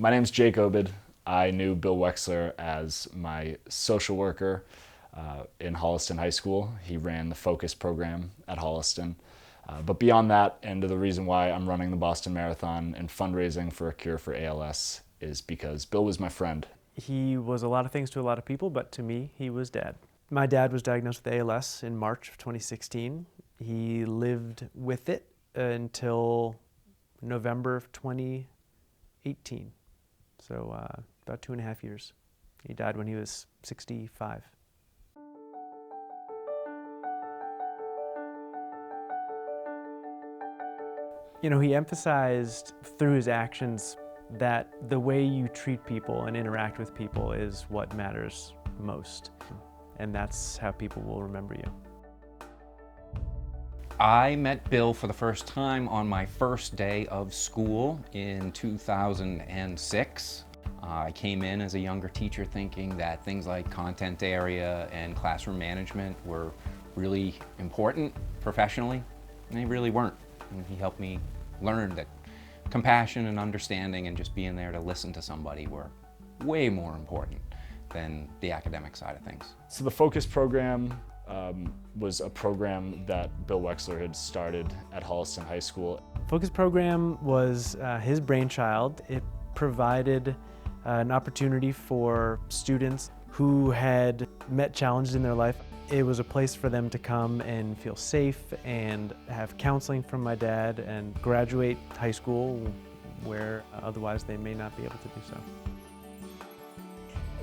My name's Jake Obid. I knew Bill Wexler as my social worker in Holliston High School. He ran the Focus program at Holliston. But beyond that, and the reason why I'm running the Boston Marathon and fundraising for a cure for ALS is because Bill was my friend. He was a lot of things to a lot of people, but to me, he was Dad. My dad was diagnosed with ALS in March of 2016. He lived with it until November of 2018. So about 2.5 years. He died when he was 65. You know, he emphasized through his actions that the way you treat people and interact with people is what matters most. And that's how people will remember you. I met Bill for the first time on my first day of school in 2006. I came in as a younger teacher thinking that things like content area and classroom management were really important professionally, and they really weren't. And he helped me learn that compassion and understanding and just being there to listen to somebody were way more important than the academic side of things. So the Focus program was a program that Bill Wexler had started at Holliston High School. Focus program was his brainchild. It provided an opportunity for students who had met challenges in their life. It was a place for them to come and feel safe and have counseling from my dad and graduate high school where otherwise they may not be able to do so.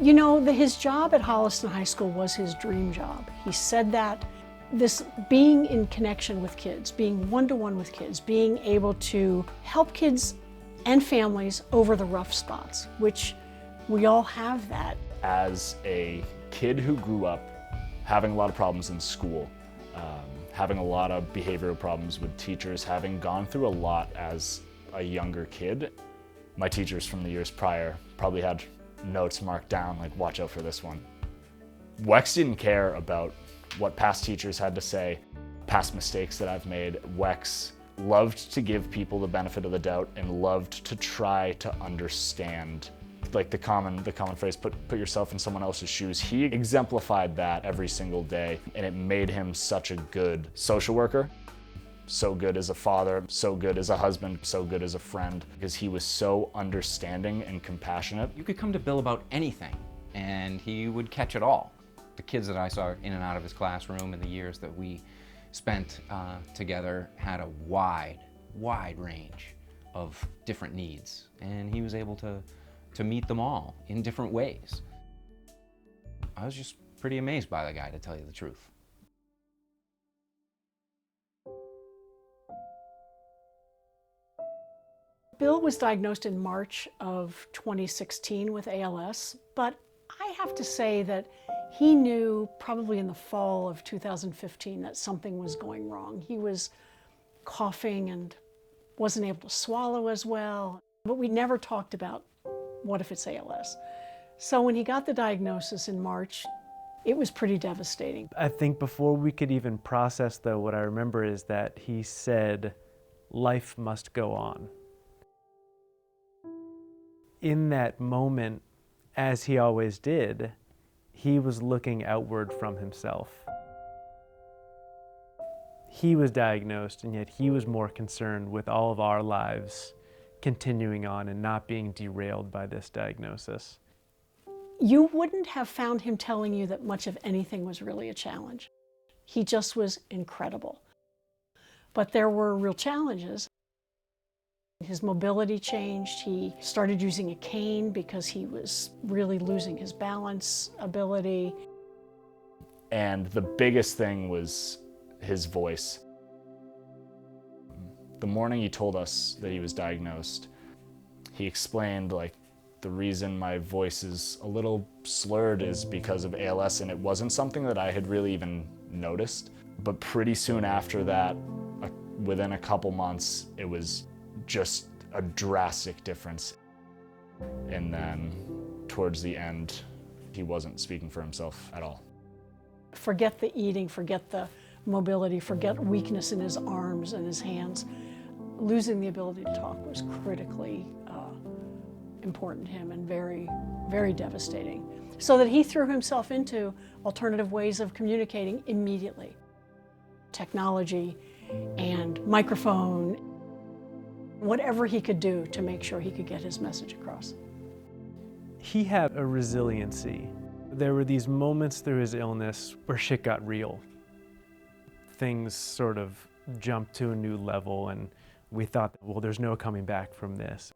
You know, his job at Holliston High School was his dream job. He said that this being in connection with kids, being one-to-one with kids, being able to help kids and families over the rough spots, which we all have that. As a kid who grew up having a lot of problems in school, having a lot of behavioral problems with teachers, having gone through a lot as a younger kid, my teachers from the years prior probably had notes marked down like, watch out for this one. Wex didn't care about what past teachers had to say, past mistakes that I've made. Wex loved to give people the benefit of the doubt and loved to try to understand, like the common phrase, put yourself in someone else's shoes. He exemplified that every single day, and it made him such a good social worker. So good as a father, so good as a husband, so good as a friend, because he was so understanding and compassionate. You could come to Bill about anything, and he would catch it all. The kids that I saw in and out of his classroom in the years that we spent together had a wide range of different needs, and he was able to meet them all in different ways. I was just pretty amazed by the guy, to tell you the truth. Bill was diagnosed in March of 2016 with ALS, but I have to say that he knew probably in the fall of 2015 that something was going wrong. He was coughing and wasn't able to swallow as well, but we never talked about what if it's ALS. So when he got the diagnosis in March, it was pretty devastating. I think before we could even process, though, what I remember is that he said, life must go on. In that moment, as he always did, he was looking outward from himself. He was diagnosed, and yet he was more concerned with all of our lives continuing on and not being derailed by this diagnosis. You wouldn't have found him telling you that much of anything was really a challenge. He just was incredible. But there were real challenges. His mobility changed. He started using a cane because he was really losing his balance ability. And the biggest thing was his voice. The morning he told us that he was diagnosed, he explained like the reason my voice is a little slurred is because of ALS, and it wasn't something that I had really even noticed. But pretty soon after that, within a couple months, it was just a drastic difference. And then towards the end, he wasn't speaking for himself at all. Forget the eating, forget the mobility, forget weakness in his arms and his hands. Losing the ability to talk was critically important to him and very, very devastating. So that he threw himself into alternative ways of communicating immediately. Technology and microphone, whatever he could do to make sure he could get his message across. He had a resiliency. There were these moments through his illness where shit got real. Things sort of jumped to a new level and we thought, well, there's no coming back from this.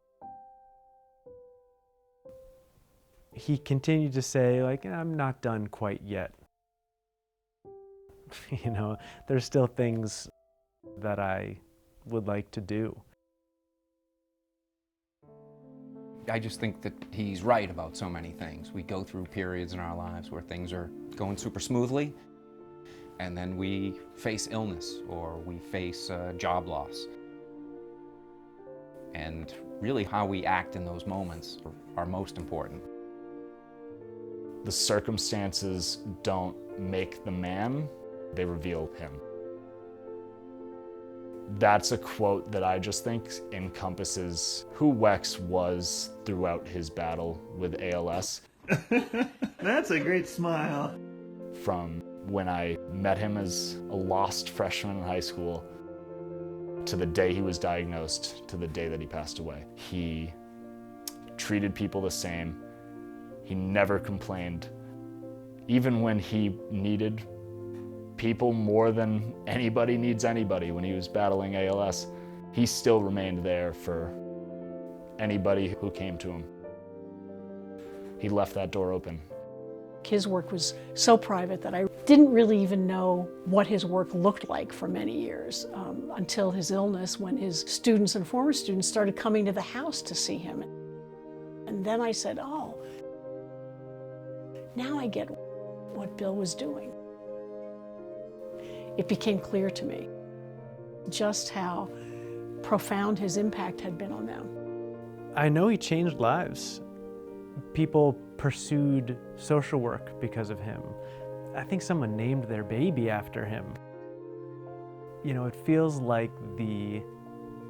He continued to say, like, I'm not done quite yet. You know, there's still things that I would like to do. I just think that he's right about so many things. We go through periods in our lives where things are going super smoothly, and then we face illness or we face job loss. And really how we act in those moments are most important. The circumstances don't make the man, they reveal him. That's a quote that I just think encompasses who Wex was throughout his battle with ALS. That's a great smile. From when I met him as a lost freshman in high school to the day he was diagnosed to the day that he passed away. He treated people the same. He never complained. Even when he needed people more than anybody needs anybody when he was battling ALS, he still remained there for anybody who came to him. He left that door open. His work was so private that I didn't really even know what his work looked like for many years, until his illness, when his students and former students started coming to the house to see him. And then I said, oh, now I get what Bill was doing. It became clear to me just how profound his impact had been on them. I know he changed lives. People pursued social work because of him. I think someone named their baby after him. You know, it feels like the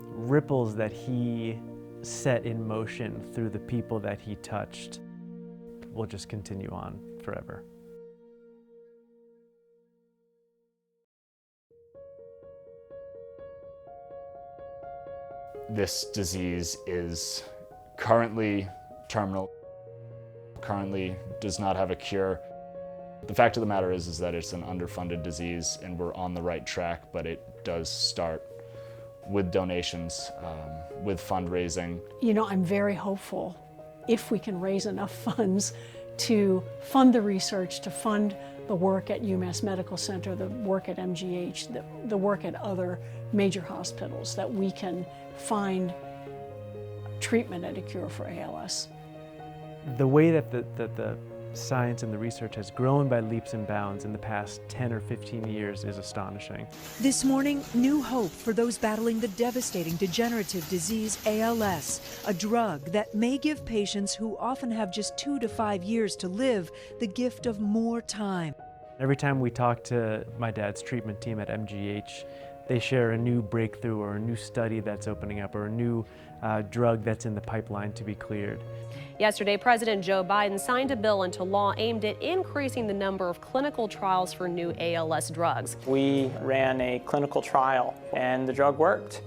ripples that he set in motion through the people that he touched will just continue on forever. This disease is currently terminal, currently does not have a cure. The fact of the matter is that it's an underfunded disease and we're on the right track, but it does start with donations, with fundraising. You know, I'm very hopeful if we can raise enough funds to fund the research, to fund the work at UMass Medical Center, the work at MGH, the work at other major hospitals, that we can find treatment and a cure for ALS. The way that the science and the research has grown by leaps and bounds in the past 10 or 15 years is astonishing. This morning, new hope for those battling the devastating degenerative disease ALS, a drug that may give patients who often have just 2 to 5 years to live the gift of more time. Every time we talk to my dad's treatment team at MGH, they share a new breakthrough or a new study that's opening up or a new drug that's in the pipeline to be cleared. Yesterday, President Joe Biden signed a bill into law aimed at increasing the number of clinical trials for new ALS drugs. We ran a clinical trial and the drug worked.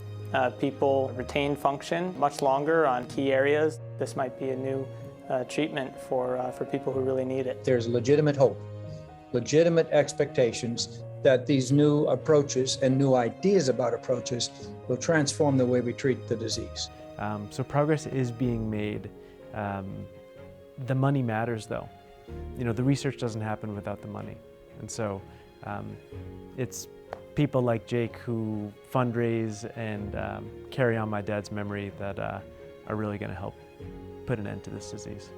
People retained function much longer on key areas. This might be a new treatment for people who really need it. There's legitimate hope, legitimate expectations that these new approaches and new ideas about approaches will transform the way we treat the disease. So progress is being made. The money matters though. You know, the research doesn't happen without the money. And so it's people like Jake who fundraise and carry on my dad's memory that are really going to help put an end to this disease.